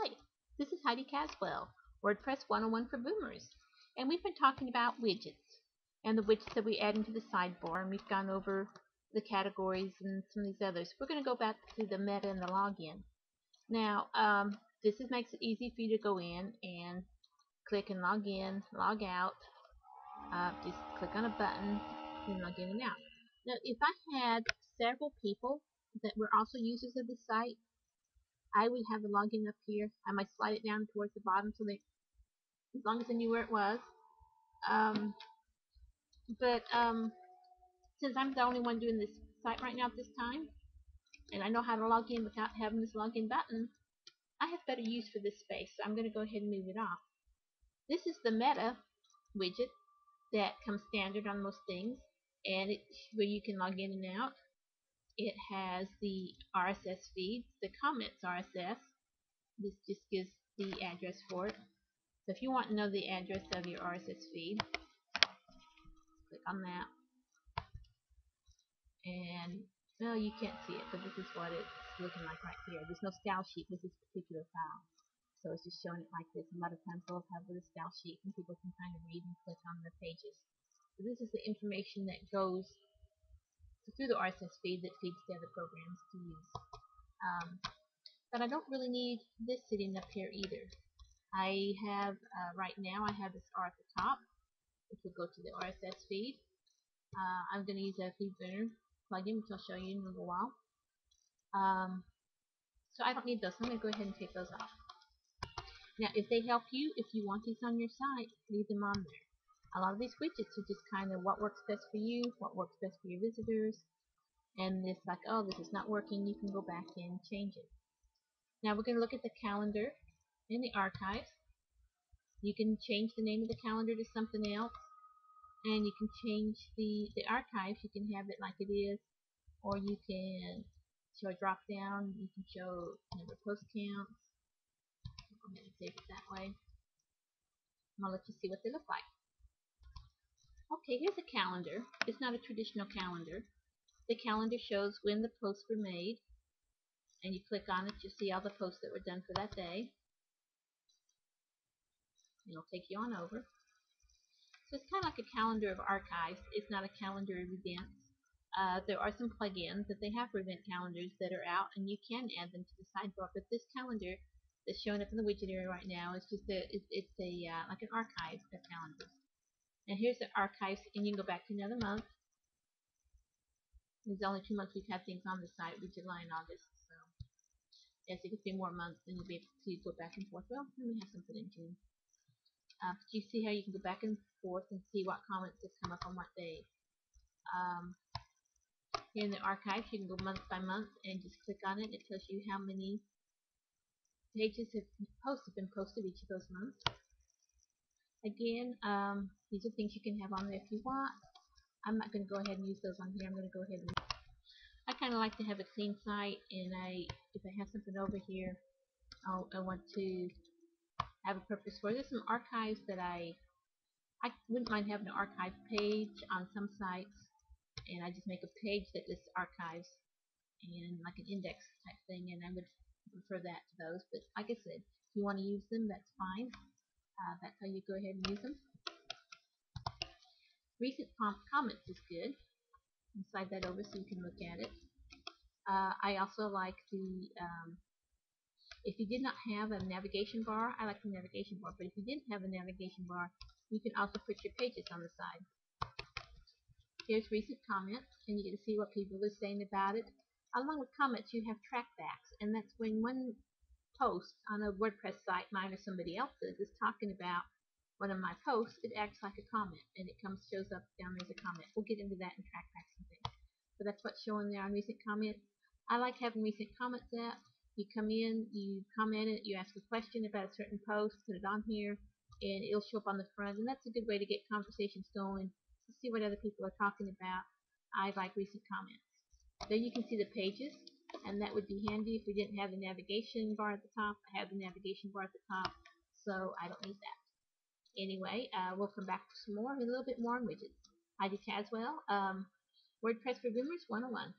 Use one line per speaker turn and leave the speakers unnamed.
Hi, this is Heidi Caswell, WordPress 101 for Boomers, and we've been talking about widgets and the widgets that we add into the sidebar, and we've gone over the categories and some of these others. We're going to go back to the meta and the login. Now, makes it easy for you to go in and click and log in, log out. Just click on a button and log in and out. Now, if I had several people that were also users of the site, I would have the login up here. I might slide it down towards the bottom so that as long as I knew where it was. But since I'm the only one doing this site right now at this time, and I know how to log in without having this login button, I have better use for this space, so I'm going to go ahead and move it off. This is the meta widget that comes standard on most things, and where you can log in and out. It has the RSS feed, the comments RSS. This just gives the address for it. So if you want to know the address of your RSS feed, click on that. And, well, you can't see it, but this is what it's looking like right here. There's no style sheet with this particular file. So it's just showing it like this. A lot of times they'll have a style sheet and people can kind of read and click on the pages. So this is the information that goes through the RSS feed that feeds the other programs to use. But I don't really need this sitting up here either. I have, right now, I have this R at the top, which will go to the RSS feed. I'm going to use a FeedBurner plugin, which I'll show you in a little while. So I don't need those. I'm going to go ahead and take those off. Now, if they help you, if you want these on your site, leave them on there. A lot of these widgets are just kind of what works best for you, what works best for your visitors. And it's like, oh, this is not working, you can go back and change it. Now we're going to look at the calendar in the archives. You can change the name of the calendar to something else. And you can change the archives. You can have it like it is, or you can show a drop down. You can show number of post counts. Go ahead and save it that way. I'll let you see what they look like. Okay, here's a calendar. It's not a traditional calendar. The calendar shows when the posts were made, and you click on it, you see all the posts that were done for that day. It'll take you on over. So it's kind of like a calendar of archives. It's not a calendar of events. There are some plugins that they have for event calendars that are out, and you can add them to the sidebar. But this calendar that's showing up in the widget area right now is just like an archive of calendars. And here's the archives, and you can go back to another month. There's only 2 months we've had things on the site, with July and August. So yes, it could be more months, and you'll be able to go back and forth. Well, let me have something in June. But you see how you can go back and forth and see what comments have come up on what day. In the archives, you can go month by month and just click on it. It tells you how many posts have been posted each of those months. Again, these are things you can have on there if you want. I'm not going to go ahead and use those on here. I'm going to go ahead and I kind of like to have a clean site, and if I have something over here, I want to have a purpose for. There's some archives that I wouldn't mind having an archive page on some sites, and I just make a page that lists archives and like an index type thing, and I would prefer that to those. But like I said, if you want to use them, that's fine. That's how you go ahead and use them. Recent comments is good. Slide that over so you can look at it. I also like if you did not have a navigation bar, I like the navigation bar, but if you didn't have a navigation bar, you can also put your pages on the side. Here's recent comments, and you get to see what people are saying about it. Along with comments, you have trackbacks, and that's when one post on a WordPress site, mine or somebody else's, is talking about one of my posts, it acts like a comment, and it shows up down there as a comment. We'll get into that in trackbacks and things. But that's what's showing there on recent comments. I like having recent comments up. You come in, you comment it, you ask a question about a certain post, put it on here, and it'll show up on the front, and that's a good way to get conversations going, to see what other people are talking about. I like recent comments. Then you can see the pages, and that would be handy if we didn't have the navigation bar at the top. I have the navigation bar at the top, so I don't need that. Anyway, we'll come back to some more, a little bit more on widgets. Heidi Caswell, WordPress for Boomers 101.